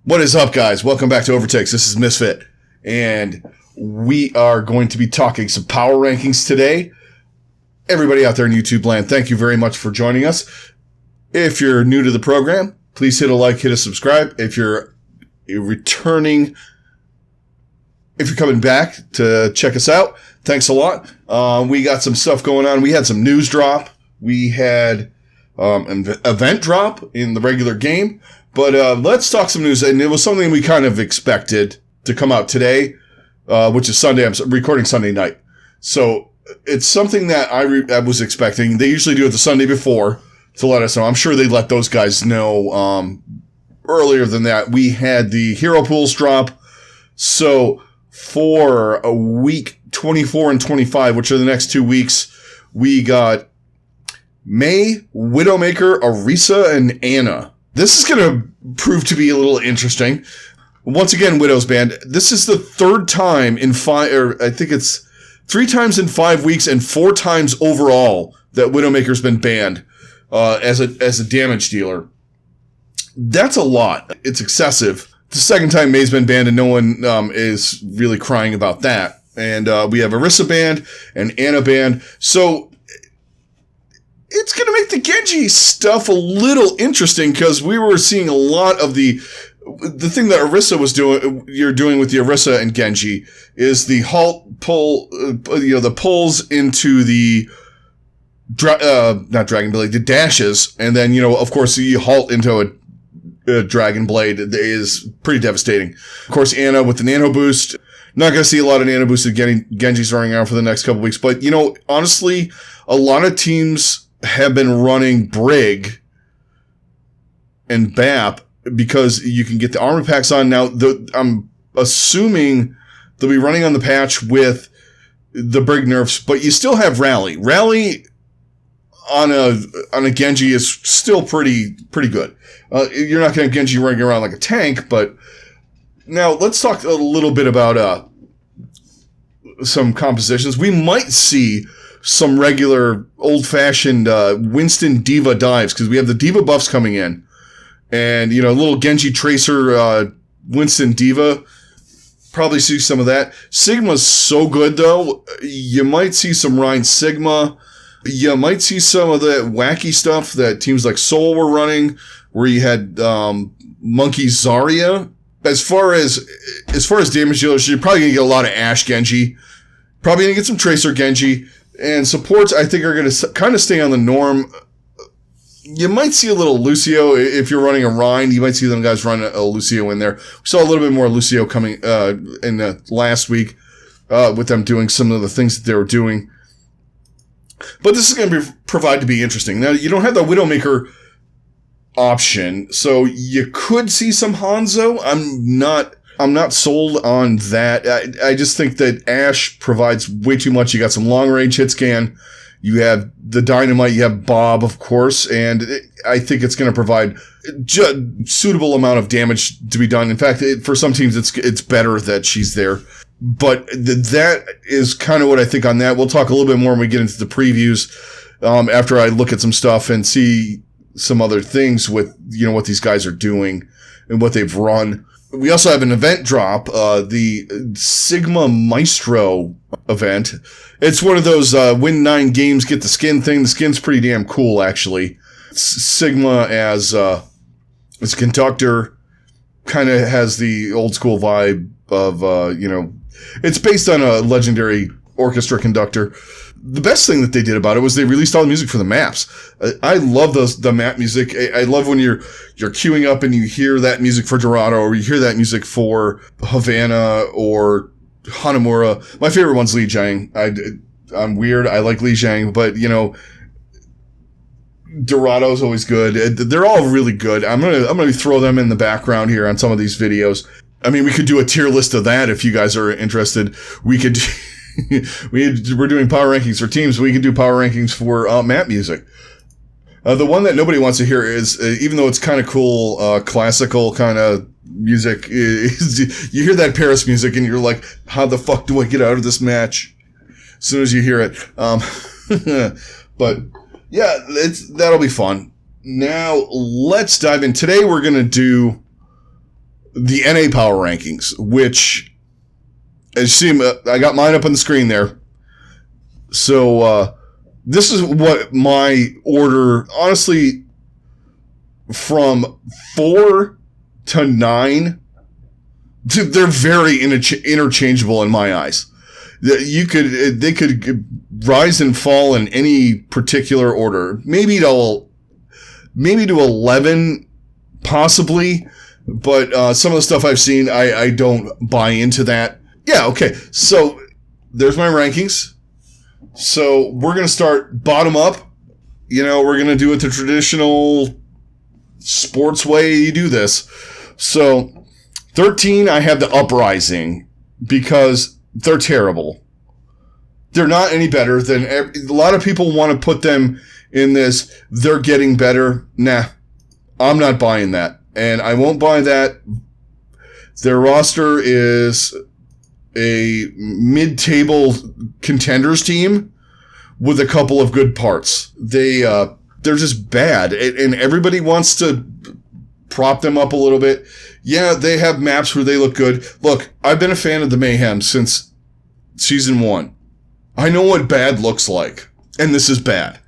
What is up, guys? Welcome back to OverTakes. This is Misfit, and we are going to be talking some power rankings today. Everybody out there in YouTube land, thank you very much for joining us. If you're new to the program, please hit a like, hit a subscribe. If you're returning, if you're coming back to check us out, thanks a lot. We got some stuff going on. We had some news drop. We had an event drop in the regular game. But let's talk some news, and it was something we kind of expected to come out today, which is Sunday. I'm recording Sunday night. So it's something that I was expecting. They usually do it the Sunday before to let us know. I'm sure they let those guys know earlier than that. We had the Hero Pools drop. So for a week 24 and 25, which are the next 2 weeks, we got May, Widowmaker, Arisa, and Anna. This is going to prove to be a little interesting. Once again, Widow's banned. This is the third time in I think it's 3 times in 5 weeks and 4 times overall that Widowmaker's been banned as a damage dealer. That's a lot. It's excessive. The second time May's been banned, and no one is really crying about that. And we have Arisa banned and Anna banned. So it's going to make the Genji stuff a little interesting, because we were seeing a lot of the thing that Arisa was doing. You're doing with the Arisa and Genji is the pull, the pulls into the not Dragon Blade, the dashes, and then of course you halt into a Dragon Blade is pretty devastating. Of course, Anna with the Nano Boost. Not going to see a lot of Nano Boosted Genjis running around for the next couple weeks, but honestly, a lot of teams have been running Brig and BAP because you can get the armor packs on. Now, I'm assuming they'll be running on the patch with the Brig nerfs, but you still have Rally. Rally on a Genji is still pretty good. You're not going to have Genji running around like a tank, but now let's talk a little bit about some compositions. We might see some regular old-fashioned Winston Diva dives, because we have the Diva buffs coming in. And, a little Genji Tracer Winston Diva. Probably see some of that. Sigma's so good, though. You might see some Rein Sigma. You might see some of the wacky stuff that teams like Seoul were running, where you had Monkey Zarya. As far as damage dealers, you're probably going to get a lot of Ashe Genji. Probably going to get some Tracer Genji. And supports, I think, are going to kind of stay on the norm. You might see a little Lucio. If you're running a Rein, you might see them guys run a Lucio in there. We saw a little bit more Lucio coming in the last week with them doing some of the things that they were doing. But this is going to provide to be interesting. Now, you don't have the Widowmaker option, so you could see some Hanzo. I'm not sold on that. I just think that Ashe provides way too much. You got some long-range hit scan. You have the Dynamite. You have Bob, of course. And I think it's going to provide suitable amount of damage to be done. In fact, for some teams, it's better that she's there. But that is kind of what I think on that. We'll talk a little bit more when we get into the previews after I look at some stuff and see some other things with what these guys are doing and what they've run. We also have an event drop, the Sigma Maestro event. It's one of those win 9 games, get the skin thing. The skin's pretty damn cool, actually. Sigma as a conductor kind of has the old school vibe of, it's based on a legendary orchestra conductor. The best thing that they did about it was they released all the music for the maps. I love the map music. I love when you're queuing up and you hear that music for Dorado, or you hear that music for Havana or Hanamura. My favorite one's Li Jiang. I'm weird. I like Li Jiang, but Dorado's always good. They're all really good. I'm gonna throw them in the background here on some of these videos. I mean, we could do a tier list of that if you guys are interested. We could. We're doing power rankings for teams. We can do power rankings for map music. The one that nobody wants to hear is, even though it's kind of cool, classical kind of music, is you hear that Paris music and you're like, how the fuck do I get out of this match? As soon as you hear it. But yeah, that'll be fun. Now let's dive in. Today we're going to do the NA power rankings, which, as you see, I got mine up on the screen there. So this is what my order, honestly, from 4 to 9, they're very interchangeable in my eyes. They could rise and fall in any particular order. Maybe to 11, possibly. But some of the stuff I've seen, I don't buy into that. Yeah, okay. So there's my rankings. So we're going to start bottom up. We're going to do it the traditional sports way you do this. So 13, I have the Uprising because they're terrible. They're not any better than a lot of people want to put them in this. They're getting better. Nah, I'm not buying that. And I won't buy that. Their roster is a mid-table contenders team with a couple of good parts. They're just bad. And everybody wants to prop them up a little bit. Yeah, they have maps where they look good. Look, I've been a fan of the Mayhem since season 1. I know what bad looks like. And this is bad.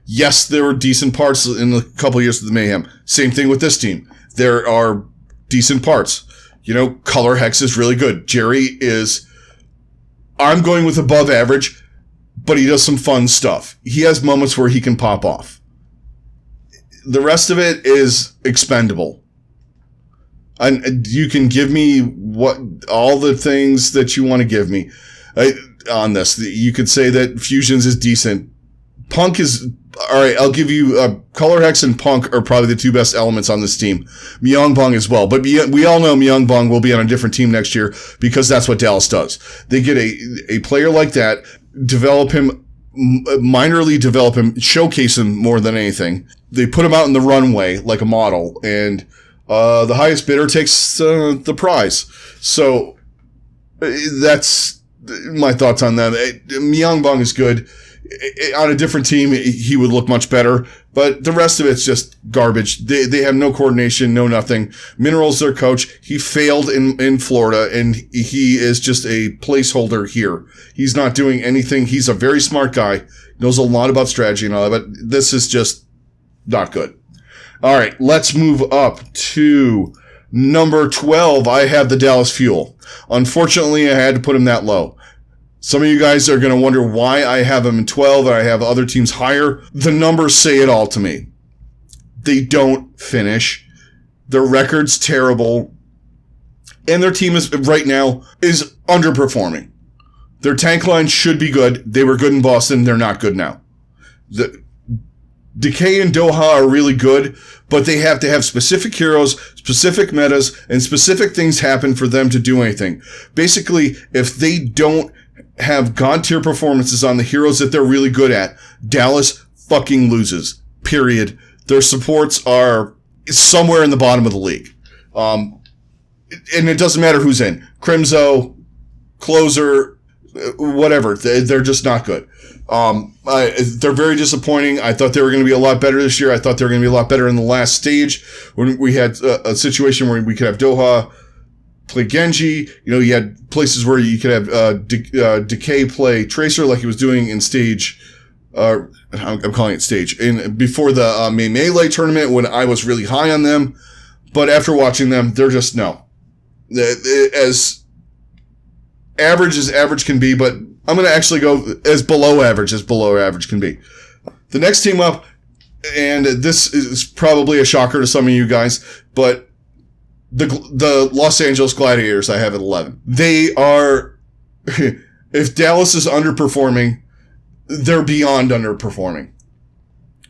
Yes, there were decent parts in a couple of years of the Mayhem. Same thing with this team. There are decent parts. Color Hex is really good. Jerry is, I'm going with above average, but he does some fun stuff. He has moments where he can pop off. The rest of it is expendable. And you can give me all the things that you want to give me on this. You could say that Fusions is decent. Punk is, all right, I'll give you Color Hex and Punk are probably the two best elements on this team. Myeongbong as well. But we all know Myeongbong will be on a different team next year because that's what Dallas does. They get a player like that, develop him, minorly develop him, showcase him more than anything. They put him out in the runway like a model, and the highest bidder takes the prize. So that's my thoughts on them. Myeongbong is good. On a different team, he would look much better, but the rest of it's just garbage. They have no coordination, no nothing. Mineral's their coach. He failed in Florida, and he is just a placeholder here. He's not doing anything. He's a very smart guy, knows a lot about strategy and all that, but this is just not good. All right, let's move up to number 12. I have the Dallas Fuel. Unfortunately, I had to put him that low. Some of you guys are going to wonder why I have them in 12 and I have other teams higher. The numbers say it all to me. They don't finish. Their record's terrible. And their team right now is underperforming. Their tank line should be good. They were good in Boston. They're not good now. The Decay and Doha are really good, but they have to have specific heroes, specific metas, and specific things happen for them to do anything. Basically, if they don't have god-tier performances on the heroes that they're really good at, Dallas fucking loses. Period. Their supports are somewhere in the bottom of the league. And it doesn't matter who's in. Crimzo, Closer, whatever. They're just not good. They're very disappointing. I thought they were going to be a lot better this year. I thought they were going to be a lot better in the last stage when we had a situation where we could have Doha play Genji. You had places where you could have Decay play Tracer like he was doing in stage. I'm calling it stage. Before the Melee tournament when I was really high on them. But after watching them, they're just no. As average as average can be, but I'm going to actually go as below average can be. The next team up, and this is probably a shocker to some of you guys, but the Los Angeles Gladiators I have at 11. They are, if Dallas is underperforming, they're beyond underperforming.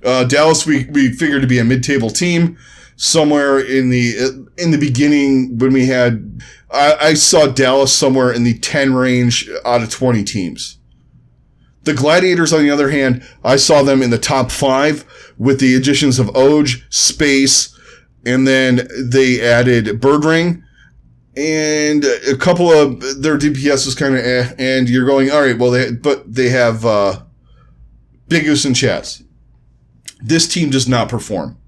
Dallas, we figured to be a mid-table team. Somewhere in the beginning when we had, I saw Dallas somewhere in the 10 range out of 20 teams. The Gladiators, on the other hand, I saw them in the top 5 with the additions of Oj, Space, and then they added Birdring, and a couple of their DPS was kind of and you're going, all right, well, they have Big Goose and Chaz. This team does not perform.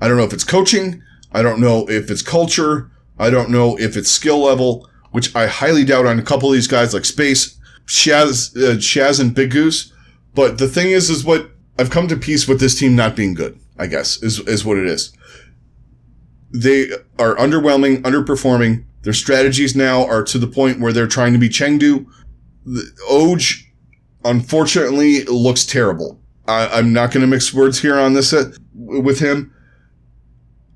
I don't know if it's coaching. I don't know if it's culture. I don't know if it's skill level, which I highly doubt on a couple of these guys like Space, Shaz and Big Goose. But the thing is what I've come to peace with this team not being good, I guess, is what it is. They are underwhelming, underperforming. Their strategies now are to the point where they're trying to be Chengdu. Oj, unfortunately, looks terrible. I'm not going to mix words here on this with him.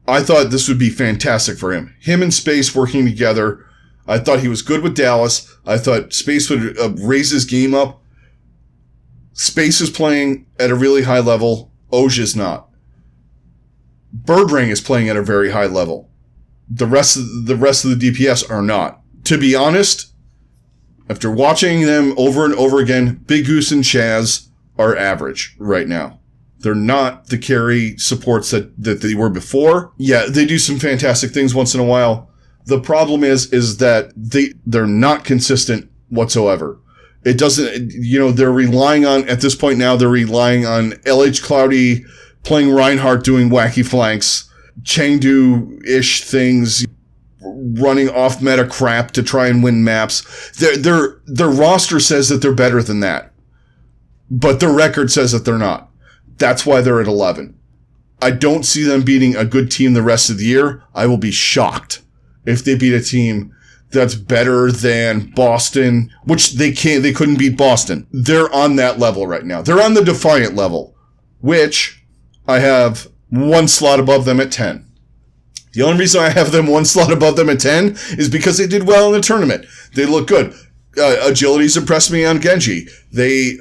I thought this would be fantastic for him. Him and Space working together. I thought he was good with Dallas. I thought Space would raise his game up. Space is playing at a really high level. Oj is not. Birdring is playing at a very high level. The rest of the DPS are not. To be honest, after watching them over and over again, Big Goose and Shaz are average right now. They're not the carry supports that they were before. Yeah, they do some fantastic things once in a while. The problem is that they're not consistent whatsoever. It doesn't, they're relying on, at this point now, they're relying on LH Cloudy playing Reinhardt doing wacky flanks, Chengdu-ish things, running off meta crap to try and win maps. Their roster says that they're better than that. But their record says that they're not. That's why they're at 11. I don't see them beating a good team the rest of the year. I will be shocked if they beat a team that's better than Boston, which they couldn't beat Boston. They're on that level right now. They're on the Defiant level, which I have one slot above them at 10. The only reason I have them one slot above them at 10 is because they did well in the tournament. They look good. Agility's impressed me on Genji. They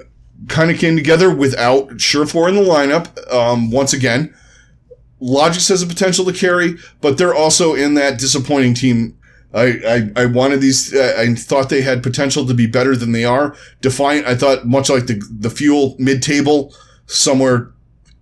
kind of came together without Surefour in the lineup. Once again, Logix has a potential to carry, but they're also in that disappointing team. I wanted these. I thought they had potential to be better than they are. Defiant, I thought much like the Fuel mid-table, somewhere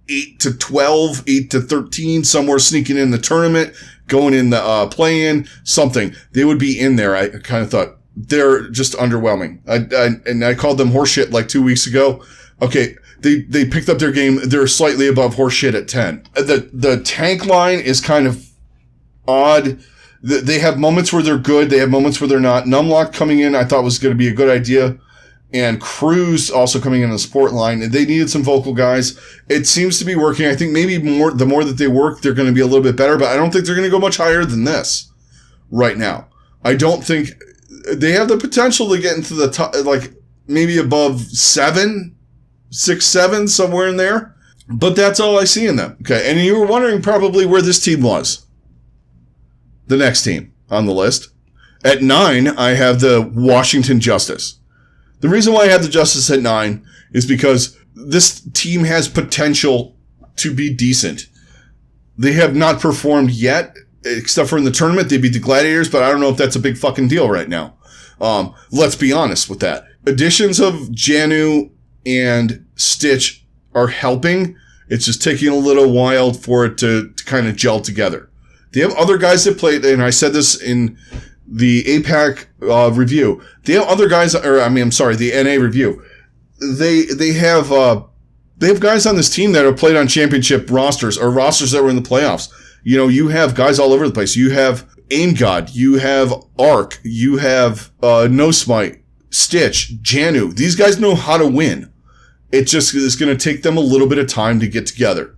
8 to 12, 8 to 13, somewhere sneaking in the tournament, going in the play-in, something. They would be in there. I kind of thought. They're just underwhelming. I called them horseshit like 2 weeks ago. Okay, they picked up their game. They're slightly above horseshit at 10. The tank line is kind of odd. They have moments where they're good. They have moments where they're not. Numlock coming in, I thought was going to be a good idea. And Cruz also coming in the support line. And they needed some vocal guys. It seems to be working. I think maybe the more that they work, they're going to be a little bit better. But I don't think they're going to go much higher than this right now. I don't think... They have the potential to get into the top, like maybe above 7, 6, 7, somewhere in there. But that's all I see in them. Okay. And you were wondering probably where this team was. The next team on the list. At 9, I have the Washington Justice. The reason why I have the Justice at 9 is because this team has potential to be decent. They have not performed yet. Except for in the tournament, they beat the Gladiators, but I don't know if that's a big fucking deal right now. Let's be honest with that. Additions of Janu and Stitch are helping. It's just taking a little while for it to kind of gel together. They have other guys that played, and I said this in the APAC review. They have other guys, the NA review. They have guys on this team that have played on championship rosters or rosters that were in the playoffs. You have guys all over the place. You have Aim God. You have Arc. You have No Smite, Stitch, Janu. These guys know how to win. It just is going to take them a little bit of time to get together.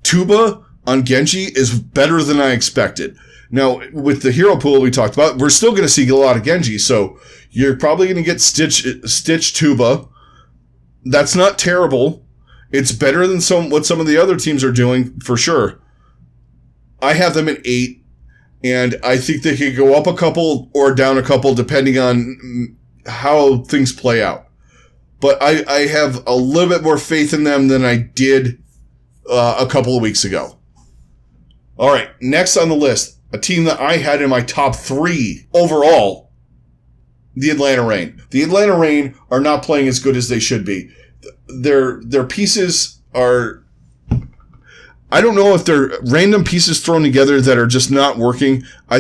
Tuba on Genji is better than I expected. Now, with the hero pool we talked about, we're still going to see a lot of Genji. So you're probably going to get Stitch Tuba. That's not terrible. It's better than what some of the other teams are doing, for sure. I have them at 8, and I think they could go up a couple or down a couple depending on how things play out. But I have a little bit more faith in them than I did a couple of weeks ago. All right, next on the list, a team that I had in my top 3 overall, the Atlanta Reign. The Atlanta Reign are not playing as good as they should be. Their pieces are... I don't know if they're random pieces thrown together that are just not working. I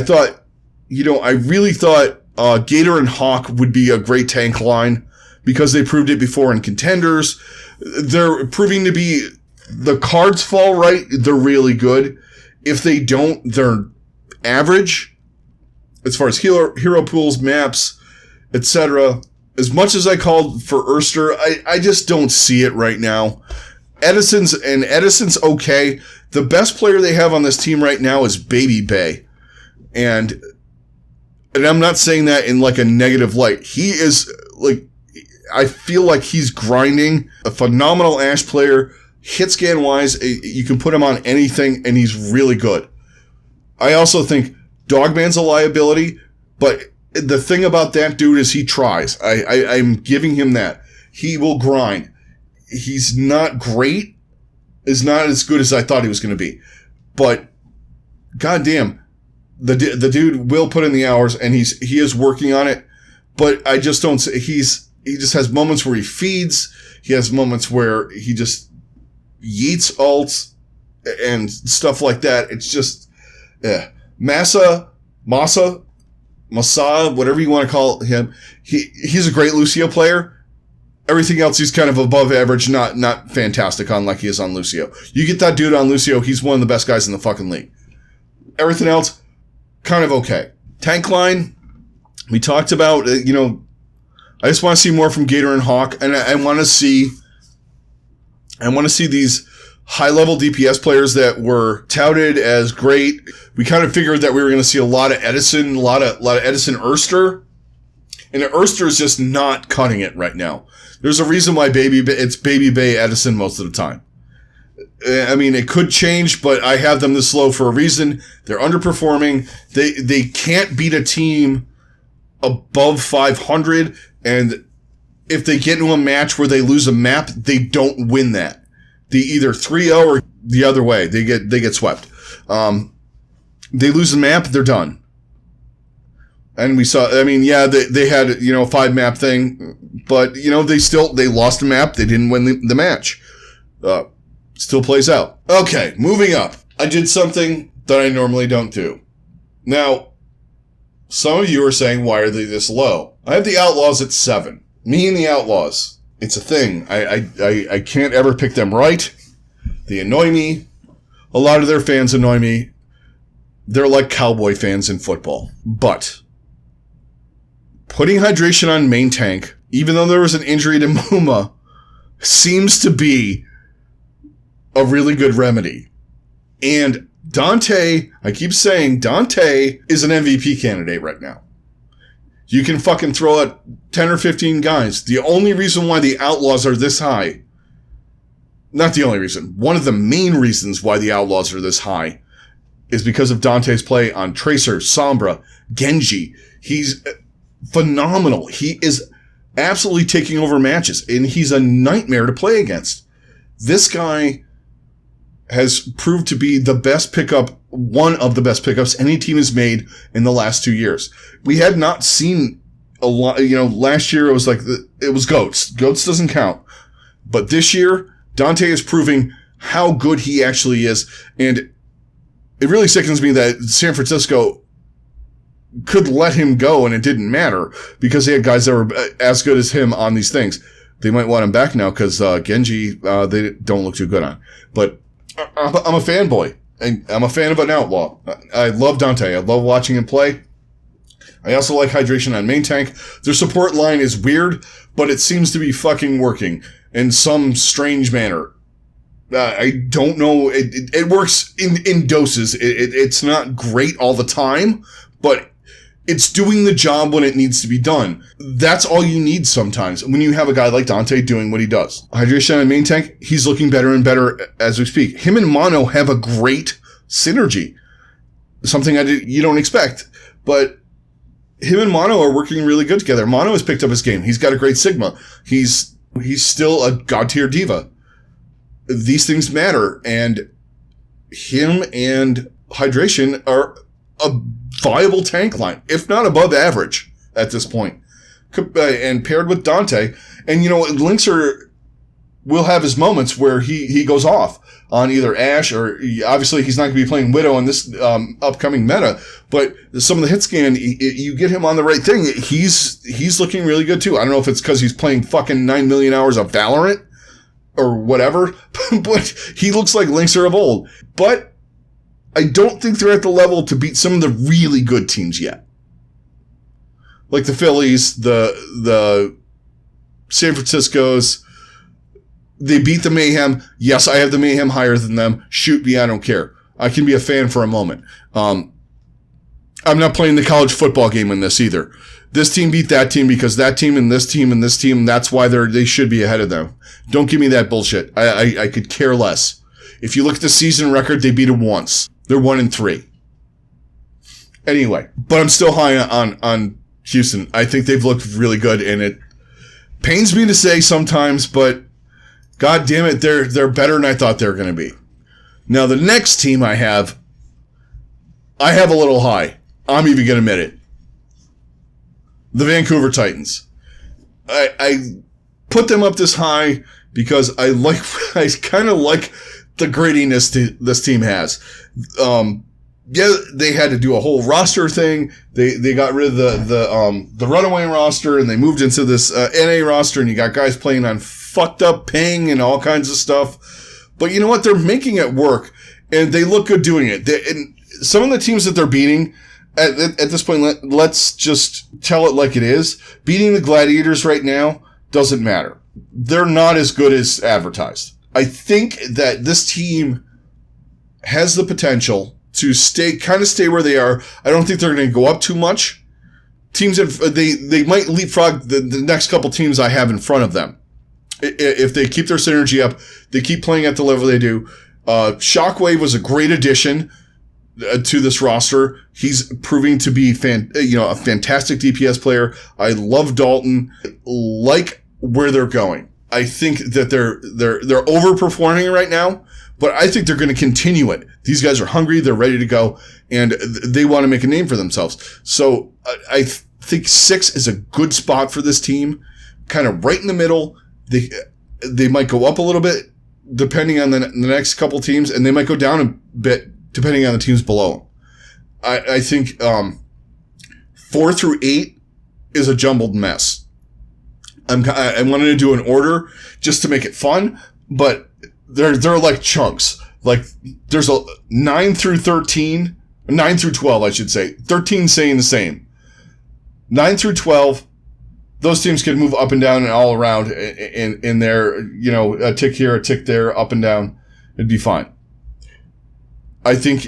really thought Gator and Hawk would be a great tank line because they proved it before in contenders. They're proving to be, the cards fall right, they're really good. If they don't, they're average. as far as hero pools, maps, etc. As much as I called for Erster, I just don't see it right now. Edison's okay. The best player they have on this team right now is Baby Bay. And I'm not saying that in like a negative light. He is like, I feel like he's grinding. A phenomenal Ash player. Hit scan wise, you can put him on anything and he's really good. I also think Dogman's a liability, but the thing about that dude is he tries. I'm giving him that. He will grind. He's not great. Is not as good as I thought he was going to be. But goddamn, the dude will put in the hours and he is working on it. But I just don't say he just has moments where he feeds. He has moments where he just yeets ults and stuff like that. It's just, Masa, whatever you want to call him. He's a great Lucio player. Everything else, he's kind of above average, not fantastic on like he is on Lucio. You get that dude on Lucio, he's one of the best guys in the fucking league. Everything else, kind of okay. Tank line, we talked about, I just want to see more from Gator and Hawk, and I want to see these high-level DPS players that were touted as great. We kind of figured that we were going to see a lot of Edison, a lot of Edison Erster, and Erster is just not cutting it right now. There's a reason why it's Baby Bay Edison most of the time. I mean, it could change, but I have them this low for a reason. They're underperforming. They can't beat a team above 500, and if they get into a match where they lose a map, they don't win that. They either 3-0 or the other way. They get swept. They lose the map, they're done. And we saw, they had, a 5-map thing, but, they lost a map. They didn't win the match. Still plays out. Okay, moving up. I did something that I normally don't do. Now, some of you are saying, why are they this low? I have the Outlaws at 7. Me and the Outlaws. It's a thing. I can't ever pick them right. They annoy me. A lot of their fans annoy me. They're like Cowboy fans in football. But putting hydration on main tank, even though there was an injury to Muma, seems to be a really good remedy. And Dante, I keep saying, Dante is an MVP candidate right now. You can fucking throw out 10 or 15 guys. The only reason why the Outlaws are this high, not the only reason, one of the main reasons why the Outlaws are this high is because of Dante's play on Tracer, Sombra, Genji. He's phenomenal. He is absolutely taking over matches, and he's a nightmare to play against. This guy has proved to be the best pickup, one of the best pickups any team has made in the last 2 years. We had not seen a lot, last year it was like, it was Goats. Goats doesn't count. But this year, Dante is proving how good he actually is, and it really sickens me that San Francisco could let him go and it didn't matter because they had guys that were as good as him on these things. They might want him back now because Genji, they don't look too good on. But I'm a fanboy, and I'm a fan of an Outlaw. I love Dante. I love watching him play. I also like hydration on main tank. Their support line is weird, but it seems to be fucking working in some strange manner. I don't know. It works in doses. It's not great all the time, but it's doing the job when it needs to be done. That's all you need sometimes when you have a guy like Dante doing what he does. Hydration on main tank, he's looking better and better as we speak. Him and Mono have a great synergy. Something you don't expect. But him and Mono are working really good together. Mono has picked up his game. He's got a great Sigma. He's still a god-tier diva. These things matter, and him and Hydration are a viable tank line, if not above average at this point. And paired with Dante, and Linkser will have his moments where he goes off on either Ashe or obviously he's not going to be playing Widow in this upcoming meta, but some of the hit scan, you get him on the right thing. He's looking really good too. I don't know if it's because he's playing fucking 9 million hours of Valorant or whatever, but he looks like Linkser of old. But I don't think they're at the level to beat some of the really good teams yet. Like the Phillies, the San Francisco's, they beat the Mayhem. Yes, I have the Mayhem higher than them. Shoot me, I don't care. I can be a fan for a moment. I'm not playing the college football game in this either. This team beat that team because that team and this team and this team, that's why they should be ahead of them. Don't give me that bullshit. I could care less. If you look at the season record, they beat them once. They're 1-3. Anyway, but I'm still high on Houston. I think they've looked really good, and it pains me to say sometimes, but God damn it, they're better than I thought they were going to be. Now, the next team I have a little high. I'm even going to admit it. The Vancouver Titans. I put them up this high because I kind of like the grittiness this team has. Yeah, they had to do a whole roster thing. They got rid of the runaway roster and they moved into this NA roster, and you got guys playing on fucked up ping and all kinds of stuff. But you know what? They're making it work, and they look good doing it. And some of the teams that they're beating at this point, let's just tell it like it is. Beating the Gladiators right now doesn't matter. They're not as good as advertised. I think that this team has the potential to stay where they are. I don't think they're going to go up too much. Teams they might leapfrog the next couple teams I have in front of them. If they keep their synergy up, they keep playing at the level they do. Shockwave was a great addition to this roster. He's proving to be a fantastic DPS player. I love Dalton. Like where they're going. I think that they're overperforming right now, but I think they're going to continue it. These guys are hungry, they're ready to go, and they want to make a name for themselves. So I think 6 is a good spot for this team, kind of right in the middle. They might go up a little bit depending on the next couple teams, and they might go down a bit depending on the teams below them. I think 4 through 8 is a jumbled mess. I wanted to do an order just to make it fun, but they're like chunks. Like there's a 9 through 13, 9 through 12, I should say. 13 staying the same. 9 through 12, those teams can move up and down and all around in there, a tick here, a tick there, up and down. It'd be fine. I think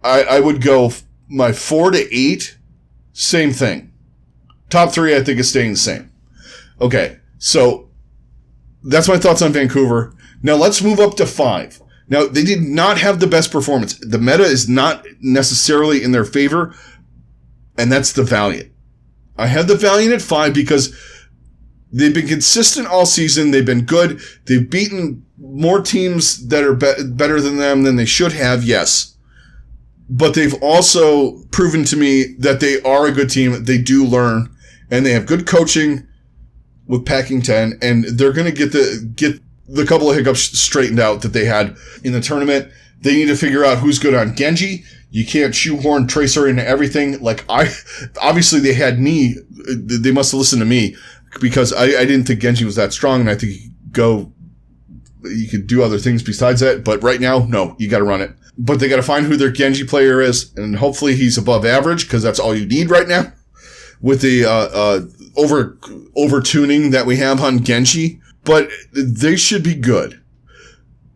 I would go my 4 to 8, same thing. Top 3, I think, is staying the same. Okay, so that's my thoughts on Vancouver. Now let's move up to 5. Now, they did not have the best performance. The meta is not necessarily in their favor, and that's the Valiant. I have the Valiant at 5 because they've been consistent all season. They've been good. They've beaten more teams that are better than them than they should have, yes. But they've also proven to me that they are a good team. They do learn, and they have good coaching with Packing 10, and they're going to get the couple of hiccups straightened out that they had in the tournament. They need to figure out who's good on Genji. You can't shoehorn Tracer into everything. Obviously they had me. They must have listened to me because I didn't think Genji was that strong, and I think you could do other things besides that. But right now, no, you got to run it. But they got to find who their Genji player is, and hopefully he's above average because that's all you need right now with the over tuning that we have on Genji. But they should be good.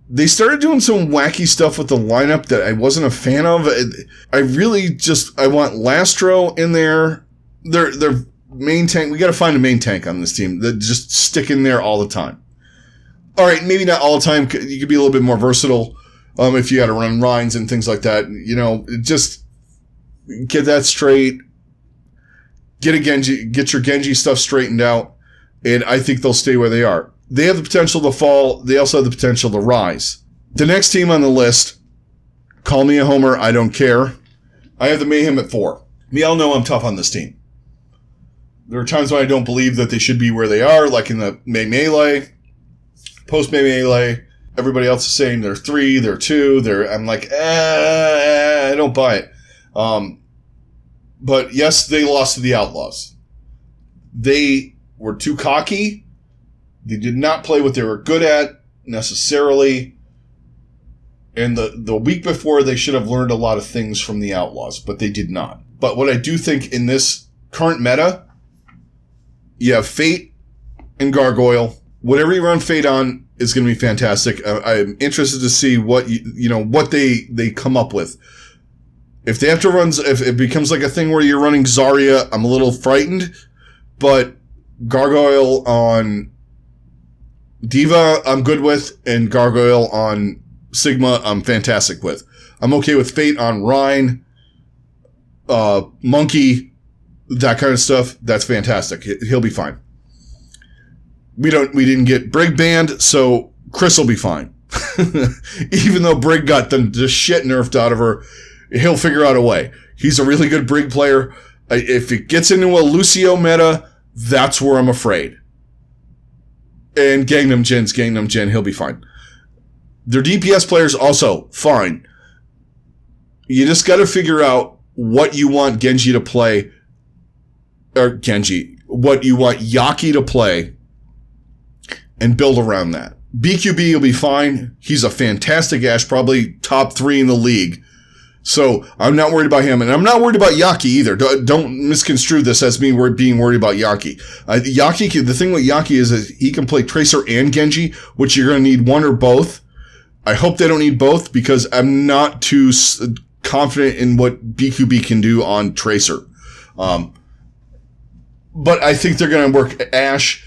They started doing some wacky stuff with the lineup that I wasn't a fan of. I want Lastro in there. Their main tank. We got to find a main tank on this team that just stick in there all the time. All right, maybe not all the time. You could be a little bit more versatile if you got to run Rhines and things like that. Just get that straight. Get your Genji stuff straightened out, and I think they'll stay where they are. They have the potential to fall. They also have the potential to rise. The next team on the list, call me a homer, I don't care. I have the Mayhem at 4. We all know I'm tough on this team. There are times when I don't believe that they should be where they are, like in the Melee, post-May Melee. Everybody else is saying they're 3, they're 2. I'm like, I don't buy it. But yes, they lost to the Outlaws. They were too cocky. They did not play what they were good at necessarily. And the week before, they should have learned a lot of things from the Outlaws, but they did not. But what I do think in this current meta, you have Fate and Gargoyle. Whatever you run Fate on is going to be fantastic. I'm interested to see what what they come up with. If they have to run, if it becomes like a thing where you're running Zarya, I'm a little frightened. But Gargoyle on Diva, I'm good with, and Gargoyle on Sigma, I'm fantastic with. I'm okay with Fate on Rhine, Monkey, that kind of stuff. That's fantastic. He'll be fine. We didn't get Brig banned, so Chris will be fine. Even though Brig got the shit nerfed out of her, he'll figure out a way. He's a really good Brig player. If it gets into a Lucio meta, that's where I'm afraid. And Gangnam Jin, he'll be fine. Their DPS players also fine. You just got to figure out what you want Genji to play, what you want Yaki to play, and build around that. BQB will be fine. He's a fantastic Ashe, probably top 3 in the league. So I'm not worried about him, and I'm not worried about Yaki either. Don't misconstrue this as me being worried about Yaki. The thing with Yaki is he can play Tracer and Genji, which you're going to need one or both. I hope they don't need both because I'm not too confident in what BQB can do on Tracer. But I think they're going to work Ashe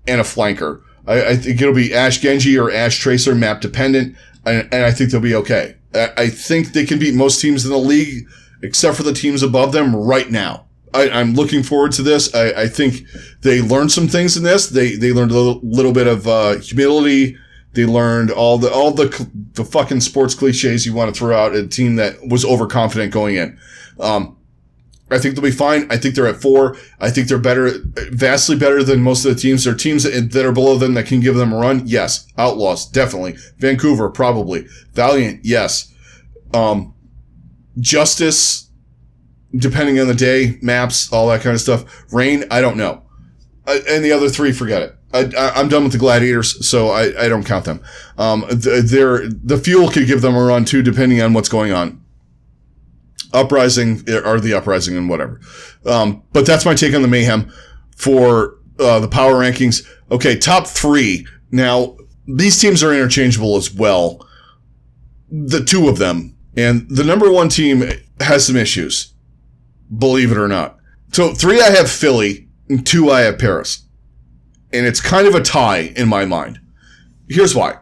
and a flanker. I think it'll be Ashe Genji or Ashe Tracer map dependent, and I think they'll be okay. I think they can beat most teams in the league, except for the teams above them right now. I'm looking forward to this. I think they learned some things in this. They learned a little bit of humility. They learned all the fucking sports cliches you want to throw out at a team that was overconfident going in. I think they'll be fine. I think they're at 4. I think they're better, vastly better than most of the teams. There are teams that are below them that can give them a run. Yes. Outlaws, definitely. Vancouver, probably. Valiant, yes. Justice, depending on the day, maps, all that kind of stuff. Reign, I don't know. And the other 3, forget it. I'm done with the Gladiators, so I don't count them. The Fuel could give them a run too, depending on what's going on. Uprising, or the Uprising and whatever. But that's my take on the Mayhem for the power rankings. Okay, top 3. Now, these teams are interchangeable as well. The 2 of them. And the number 1 team has some issues. Believe it or not. So 3, I have Philly, and 2, I have Paris. And it's kind of a tie in my mind. Here's why.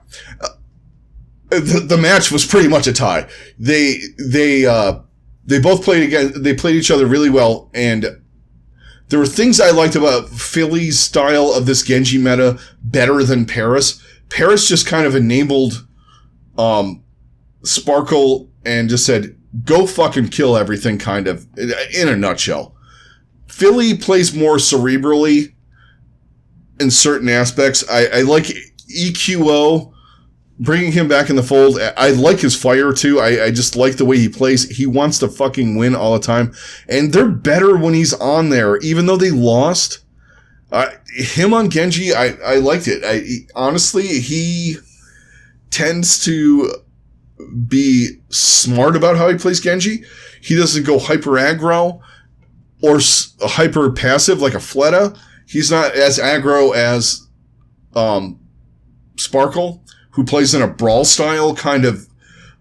The match was pretty much a tie. They both played they played each other really well, and there were things I liked about Philly's style of this Genji meta better than Paris. Paris just kind of enabled Sparkle and just said, go fucking kill everything, kind of, in a nutshell. Philly plays more cerebrally in certain aspects. I like EQO, bringing him back in the fold. I like his fire, too. I just like the way he plays. He wants to fucking win all the time. And they're better when he's on there, even though they lost. Him on Genji, I liked it. Honestly, he tends to be smart about how he plays Genji. He doesn't go hyper aggro or hyper passive like a Fleta. He's not as aggro as Sparkle, who plays in a brawl style, kind of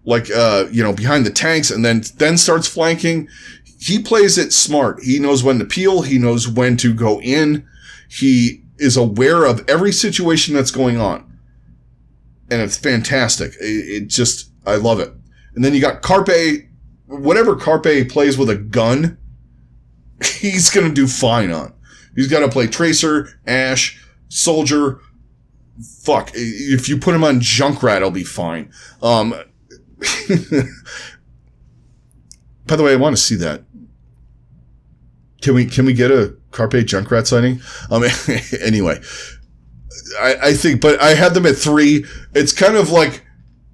like, behind the tanks and then starts flanking. He plays it smart. He knows when to peel. He knows when to go in. He is aware of every situation that's going on. And it's fantastic. I love it. And then you got Carpe. Whatever Carpe plays with a gun, he's going to do fine on. He's got to play Tracer, Ashe, Soldier. Fuck. If you put him on Junkrat, he'll be fine. By the way, I want to see that. Can we get a Carpe Junkrat sighting? Anyway, I think, but I had them at 3. It's kind of like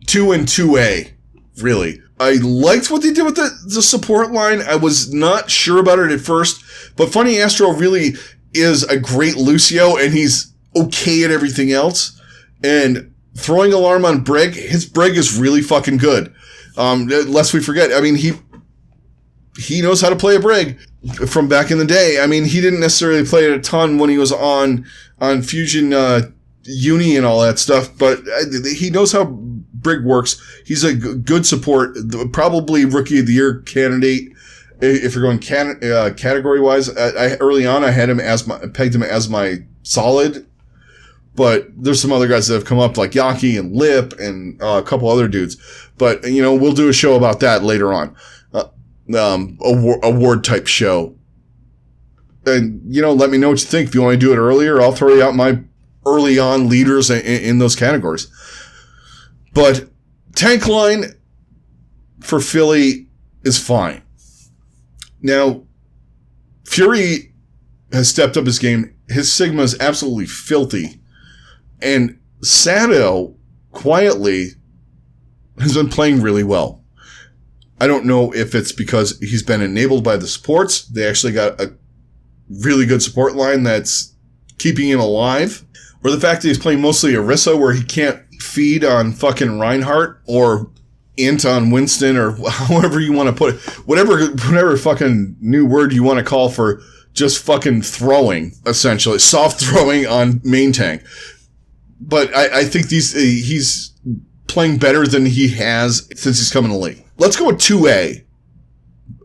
2 and 2A, really. I liked what they did with the support line. I was not sure about it at first, but Funny Astro really is a great Lucio, and he's okay at everything else. And throwing alarm on Brig, his Brig is really fucking good. Lest we forget, I mean, he knows how to play a Brig. from back in the day. I mean, he didn't necessarily play it a ton when he was on Fusion Uni and all that stuff, but he knows how Brig works. He's a good support, probably Rookie of the Year candidate. If you're going category wise, early on I had him pegged him as my solid, but there's some other guys that have come up like Yaki and Lip and a couple other dudes. But we'll do a show about that later on, award type show. And let me know what you think. If you want to do it earlier, I'll throw you out my early on leaders in those categories. But tank line for Philly is fine. Now, Fury has stepped up his game. His Sigma is absolutely filthy. And Sato, quietly, has been playing really well. I don't know if it's because he's been enabled by the supports. They actually got a really good support line that's keeping him alive. Or the fact that he's playing mostly Orisa, where he can't feed on fucking Reinhardt or int on Winston, or however you want to put it. Whatever fucking new word you want to call for just fucking throwing, essentially. Soft throwing on main tank. But I think he's playing better than he has since he's come in the league. Let's go with 2A.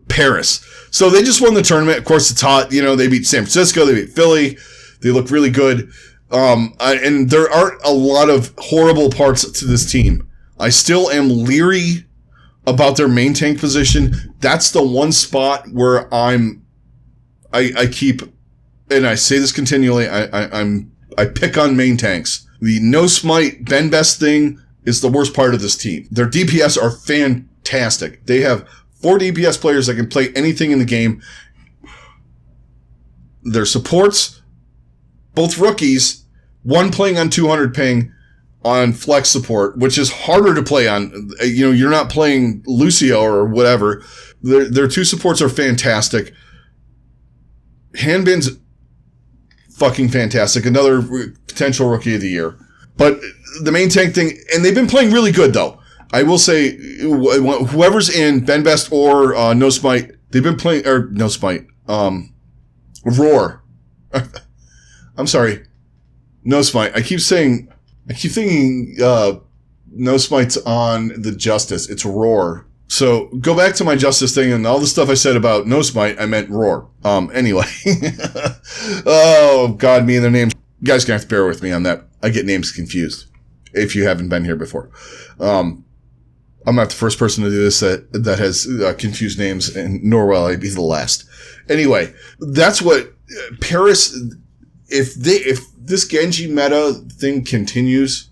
Paris. So they just won the tournament. Of course, it's hot. They beat San Francisco. They beat Philly. They look really good. And there aren't a lot of horrible parts to this team. I still am leery about their main tank position. That's the one spot where I keep, and I say this continually, I pick on main tanks. The no smite Ben Best thing is the worst part of this team. Their DPS are fantastic. They have 4 DPS players that can play anything in the game. Their supports, both rookies, one playing on 200 ping on flex support, which is harder to play on. You're not playing Lucio or whatever. Their 2 supports are fantastic. Hanbin's fucking fantastic. Another potential Rookie of the Year. But the main tank thing, and they've been playing really good, though. I will say, whoever's in Ben Best or No Smite, they've been playing, or No Smite, Roar. I'm sorry. No Smite. I keep thinking No Smite's on the Justice. It's Roar. So go back to my Justice thing, and all the stuff I said about No Smite, I meant Roar. Anyway. Oh, God, me and their names. You guys gonna have to bear with me on that. I get names confused if you haven't been here before. I'm not the first person to do this that has confused names, and nor will I be the last. Anyway, that's what Paris. If this Genji meta thing continues,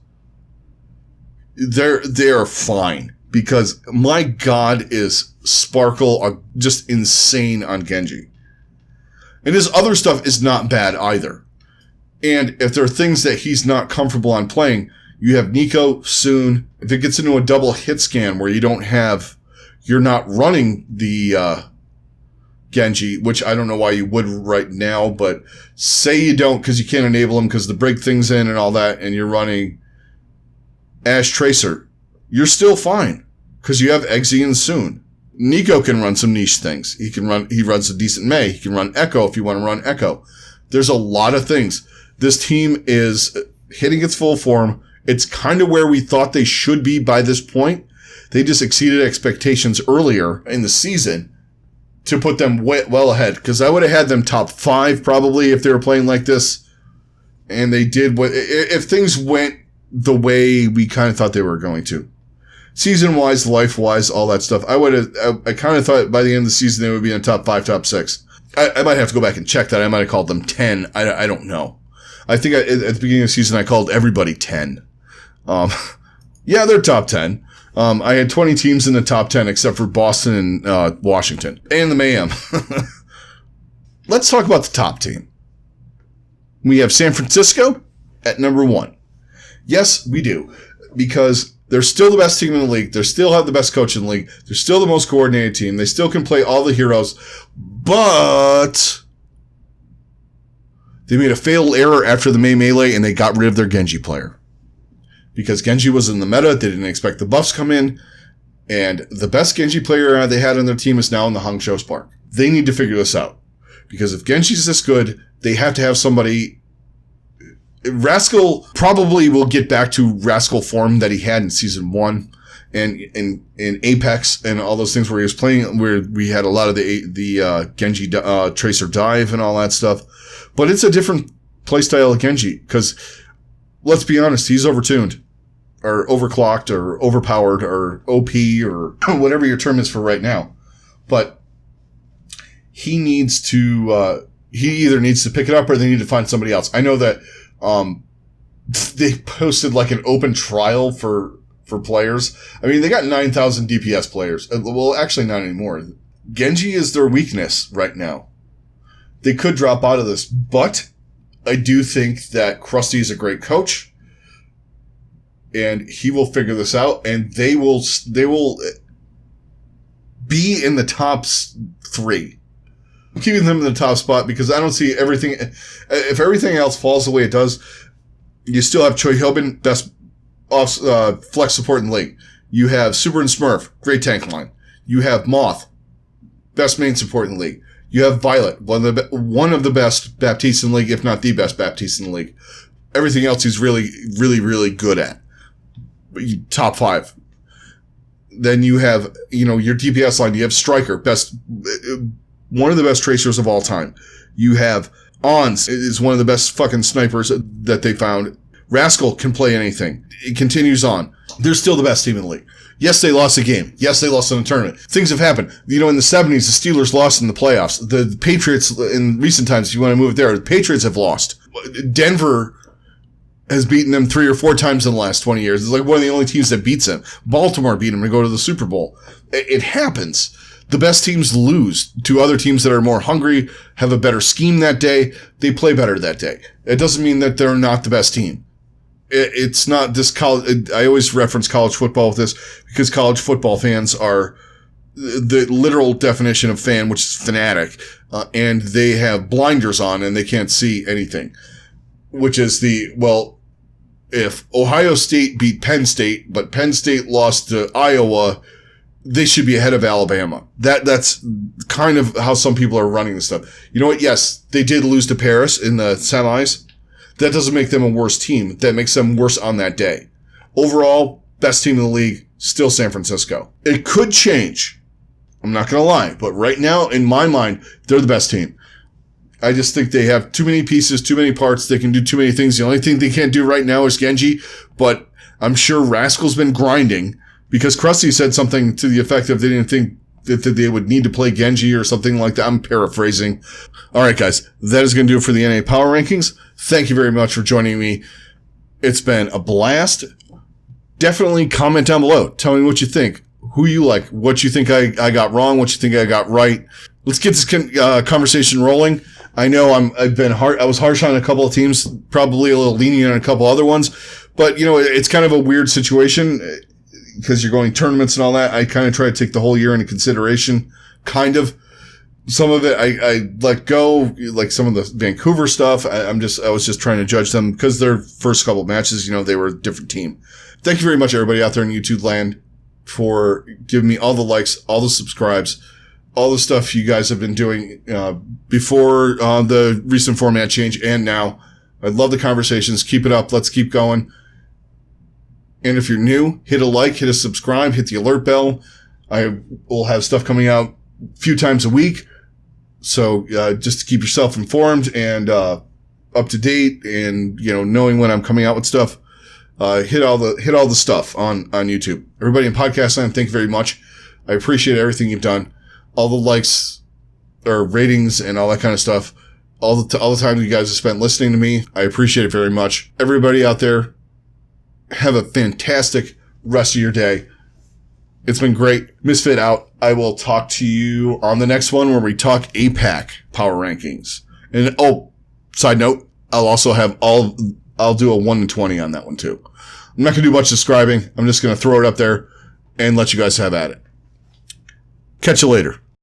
they're fine, because my God, is Sparkle just insane on Genji, and his other stuff is not bad either. And if there are things that he's not comfortable on playing, you have Nico soon. If it gets into a double hit scan where you're not running the Genji, which I don't know why you would right now, but say you don't because you can't enable him because the break thing's in and all that, and you're running Ash Tracer, you're still fine because you have Exi soon. Nico can run some niche things. He runs a decent Mei. He can run Echo if you want to run Echo. There's a lot of things. This team is hitting its full form. It's kind of where we thought they should be by this point. They just exceeded expectations earlier in the season to put them well ahead. Because I would have had them top 5 probably if they were playing like this. And they did if things went the way we kind of thought they were going to. Season-wise, life-wise, all that stuff. I kind of thought by the end of the season they would be in the top 5, top 6. I might have to go back and check that. I might have called them 10. I don't know. I think at the beginning of the season I called everybody 10. Yeah, they're top 10. I had 20 teams in the top 10 except for Boston and Washington. And the Mayhem. Let's talk about the top team. We have San Francisco at number 1. Yes, we do. Because they're still the best team in the league. They still have the best coach in the league. They're still the most coordinated team. They still can play all the heroes. But they made a fatal error after the May Melee, and they got rid of their Genji player. Because Genji was in the meta, they didn't expect the buffs come in, and the best Genji player they had on their team is now in the Hangzhou Spark. They need to figure this out. Because if Genji's this good, they have to have somebody. Rascal probably will get back to Rascal form that he had in season 1 and in Apex and all those things where he was playing, where we had a lot of the Genji Tracer dive and all that stuff. But it's a different playstyle of Genji because, let's be honest, he's overtuned or overclocked or overpowered or OP or whatever your term is for right now. But he needs to, he either needs to pick it up or they need to find somebody else. I know that they posted like an open trial for players. I mean, they got 9,000 DPS players. Well, actually not anymore. Genji is their weakness right now. They could drop out of this, but I do think that Krusty is a great coach and he will figure this out and they will be in the top 3. I'm keeping them in the top spot because I don't see everything. If everything else falls the way it does, you still have Choi Hyobin, best flex support in the league. You have Super and Smurf, great tank line. You have Moth, best main support in the league. You have Violet, one of the best Baptistes in the league, if not the best Baptiste in the league. Everything else he's really, really, really good at. Top 5. Then you have, your DPS line. You have Striker, one of the best tracers of all time. You have Ons is one of the best fucking snipers that they found. Rascal can play anything. It continues on. They're still the best team in the league. Yes, they lost a game. Yes, they lost in a tournament. Things have happened. In the 70s, the Steelers lost in the playoffs. The Patriots, in recent times, if you want to move it there, the Patriots have lost. Denver has beaten them 3 or 4 times in the last 20 years. It's like one of the only teams that beats them. Baltimore beat them to go to the Super Bowl. It happens. The best teams lose to other teams that are more hungry, have a better scheme that day. They play better that day. It doesn't mean that they're not the best team. It's not this college. I always reference college football with this because college football fans are the literal definition of fan, which is fanatic, and they have blinders on and they can't see anything, which is if Ohio State beat Penn State, but Penn State lost to Iowa, they should be ahead of Alabama. That's kind of how some people are running this stuff. You know what? Yes, they did lose to Paris in the semis. That doesn't make them a worse team. That makes them worse on that day. Overall, best team in the league, still San Francisco. It could change. I'm not going to lie. But right now, in my mind, they're the best team. I just think they have too many pieces, too many parts. They can do too many things. The only thing they can't do right now is Genji. But I'm sure Rascal's been grinding because Krusty said something to the effect of they didn't think that they would need to play Genji or something like that. I'm paraphrasing. All right, guys. That is going to do it for the NA Power Rankings. Thank you very much for joining me. It's been a blast. Definitely comment down below. Tell me what you think. Who you like. What you think I got wrong. What you think I got right. Let's get this conversation rolling. I know I've been I was harsh on a couple of teams, probably a little lenient on a couple other ones, but it's kind of a weird situation because you're going tournaments and all that. I kind of try to take the whole year into consideration, kind of. Some of it I let go, like some of the Vancouver stuff. I was just trying to judge them because their first couple of matches, they were a different team. Thank you very much, everybody out there in YouTube land, for giving me all the likes, all the subscribes, all the stuff you guys have been doing before the recent format change and now. I love the conversations. Keep it up. Let's keep going. And if you're new, hit a like, hit a subscribe, hit the alert bell. I will have stuff coming out a few times a week. So just to keep yourself informed and up to date and knowing when I'm coming out with stuff, hit all the stuff on YouTube. Everybody in podcast land, thank you very much. I appreciate everything you've done. All the likes or ratings and all that kind of stuff. All the time you guys have spent listening to me. I appreciate it very much. Everybody out there, have a fantastic rest of your day. It's been great. Misfit out. I will talk to you on the next one where we talk APAC power rankings. And side note, I'll do a 1 to 20 on that one too. I'm not going to do much describing. I'm just going to throw it up there and let you guys have at it. Catch you later.